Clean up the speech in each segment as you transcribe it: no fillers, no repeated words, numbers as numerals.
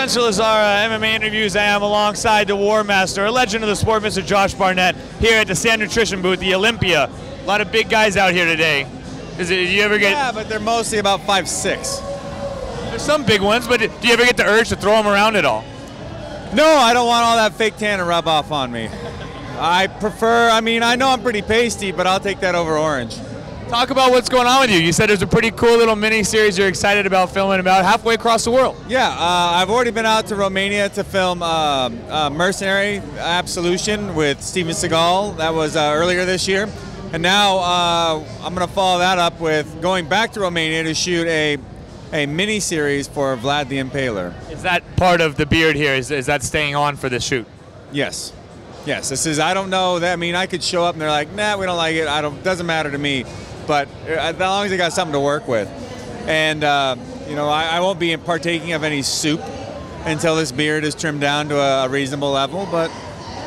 Spencer Lazara, MMA Interviews. I am alongside the War Master, a legend of the sport, Mr. Josh Barnett, here at the Sand Nutrition booth, the Olympia. A lot of big guys out here today. Do you ever get? Yeah, but they're mostly about 5'6". There's some big ones, but do you ever get the urge to throw them around at all? No, I don't want all that fake tan to rub off on me. I prefer, I know I'm pretty pasty, but I'll take that over orange. Talk about what's going on with you. You said there's a pretty cool little mini-series you're excited about filming about halfway across the world. Yeah, I've already been out to Romania to film Mercenary Absolution with Steven Seagal. That was earlier this year. And now I'm going to follow that up with going back to Romania to shoot a mini-series for Vlad the Impaler. Is that part of the beard here? Is that staying on for this shoot? Yes. Yes, this is, I don't know, I could show up and they're like, nah, we don't like it, doesn't matter to me. But as long as they got something to work with. And, I won't be partaking of any soup until this beard is trimmed down to a reasonable level. But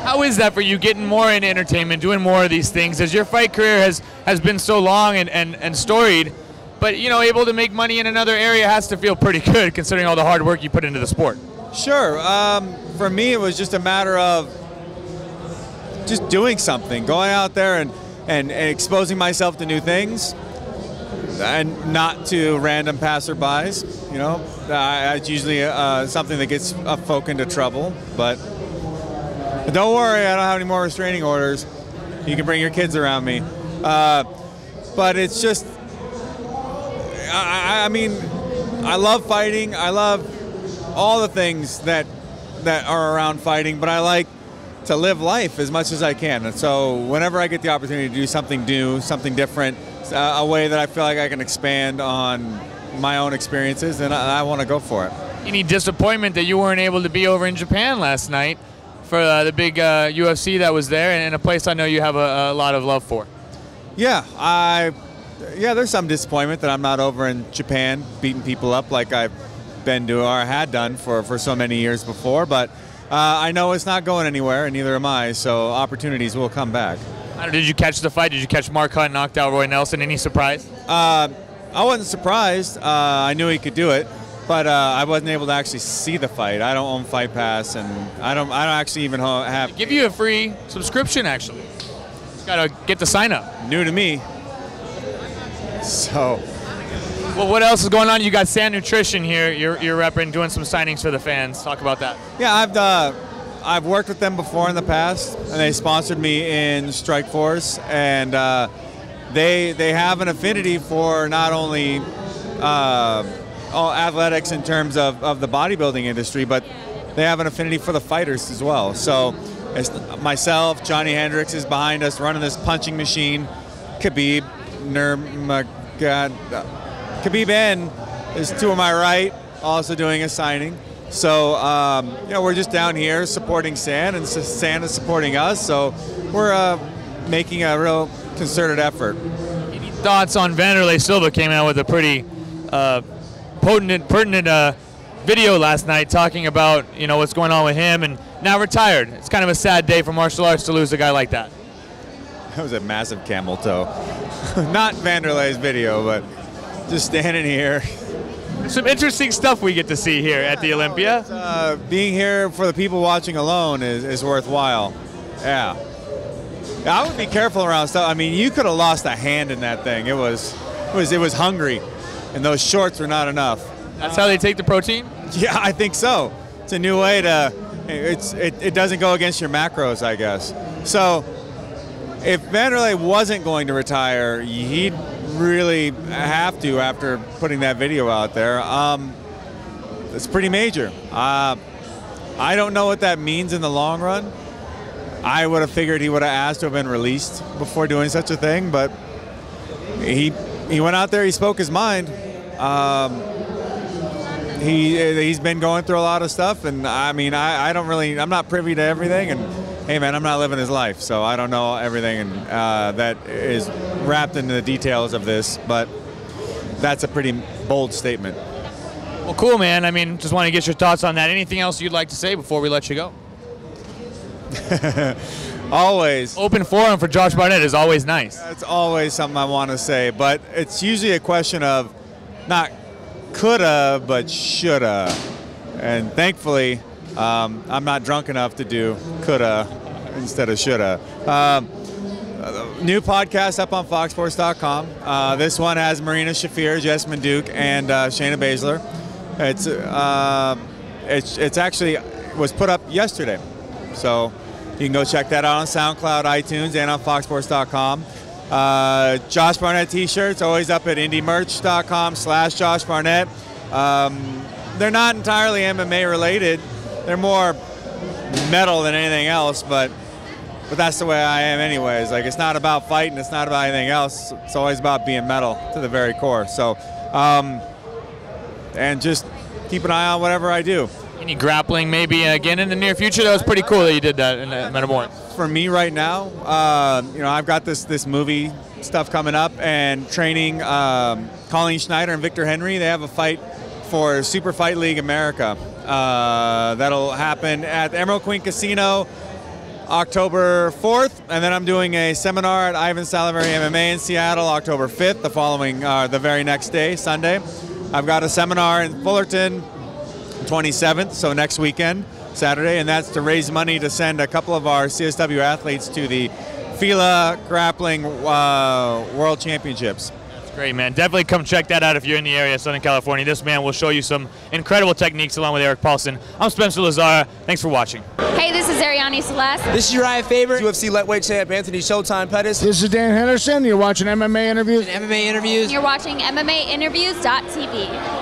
how is that for you, getting more into entertainment, doing more of these things? As your fight career has been so long and storied, but, able to make money in another area has to feel pretty good considering all the hard work you put into the sport. Sure. For me, it was just a matter of just doing something, going out there and exposing myself to new things and not to random passerbys. It's usually something that gets folk into trouble. But don't worry, I don't have any more restraining orders. You can bring your kids around me. But it's just, I love fighting. I love all the things that are around fighting, but I like to live life as much as I can. And so whenever I get the opportunity to do something new, something different, a way that I feel like I can expand on my own experiences, then I want to go for it. Any disappointment that you weren't able to be over in Japan last night for the big UFC that was there, and a place I know you have a lot of love for? Yeah, there's some disappointment that I'm not over in Japan beating people up like I've been doing or had done for so many years before, but I know it's not going anywhere, and neither am I, so opportunities will come back. Did you catch the fight? Did you catch Mark Hunt knocked out Roy Nelson? Any surprise? I wasn't surprised. I knew he could do it, but I wasn't able to actually see the fight. I don't own Fight Pass, and I don't actually even have. Give you a free subscription, actually. Just gotta get the sign up. New to me. So. Well, what else is going on? You got Sand Nutrition here. You're repping, doing some signings for the fans. Talk about that. Yeah, I've worked with them before in the past, and they sponsored me in Strikeforce, and they have an affinity for not only all athletics in terms of the bodybuilding industry, but they have an affinity for the fighters as well. So it's myself, Johnny Hendricks is behind us running this punching machine. Khabib N is to my right, also doing a signing. So, we're just down here supporting Sand, and Sand is supporting us. So we're making a real concerted effort. Any thoughts on Vanderlei Silva? Came out with a pretty pertinent video last night talking about, what's going on with him, and now retired. It's kind of a sad day for martial arts to lose a guy like that. That was a massive camel toe. Not Vanderlei's video, but just standing here. Some interesting stuff we get to see here at the Olympia. Being here for the people watching alone is worthwhile. Yeah. I would be careful around stuff. You could have lost a hand in that thing. It was hungry, and those shorts were not enough. That's how they take the protein? Yeah, I think so. It's a new way to. It doesn't go against your macros, I guess. So, if Vanderlei wasn't going to retire, he'd really have to after putting that video out there. It's pretty major. I don't know what that means in the long run. I would have figured he would have asked to have been released before doing such a thing, but he went out there, he spoke his mind. He's been going through a lot of stuff, and I'm not privy to everything, and hey man, I'm not living his life, so I don't know everything and that is wrapped into the details of this, but that's a pretty bold statement. Well, cool, man. Just want to get your thoughts on that. Anything else you'd like to say before we let you go? Always. Open forum for Josh Barnett is always nice. It's always something I want to say, but it's usually a question of not coulda, but shoulda. and thankfully, I'm not drunk enough to do coulda instead of shoulda. New podcast up on foxsports.com. This one has Marina Shafir, Jessamine Duke, and Shayna Baszler. It's actually was put up yesterday, so you can go check that out on SoundCloud, iTunes, and on foxsports.com. Josh Barnett t-shirts always up at indiemerch.com/Josh Barnett. They're not entirely MMA related. They're more metal than anything else, but that's the way I am anyways. Like, it's not about fighting, it's not about anything else. It's always about being metal to the very core. So, and just keep an eye on whatever I do. Any grappling maybe again in the near future? That was pretty cool that you did that in Metamorph. For me right now, I've got this movie stuff coming up and training Colleen Schneider and Victor Henry. They have a fight for Super Fight League America. That'll happen at the Emerald Queen Casino October 4th, and then I'm doing a seminar at Ivan Salivary MMA in Seattle October 5th, the very next day, Sunday. I've got a seminar in Fullerton 27th, so next weekend, Saturday, and that's to raise money to send a couple of our CSW athletes to the FILA Grappling World Championships. Great, man. Definitely come check that out if you're in the area of Southern California. This man will show you some incredible techniques along with Eric Paulson. I'm Spencer Lazara. Thanks for watching. Hey, this is Ariane Celeste. This is Uriah Faber. UFC lightweight champ Anthony Showtime Pettis. This is Dan Henderson. You're watching MMA Interviews. MMA Interviews. You're watching MMAinterviews.tv.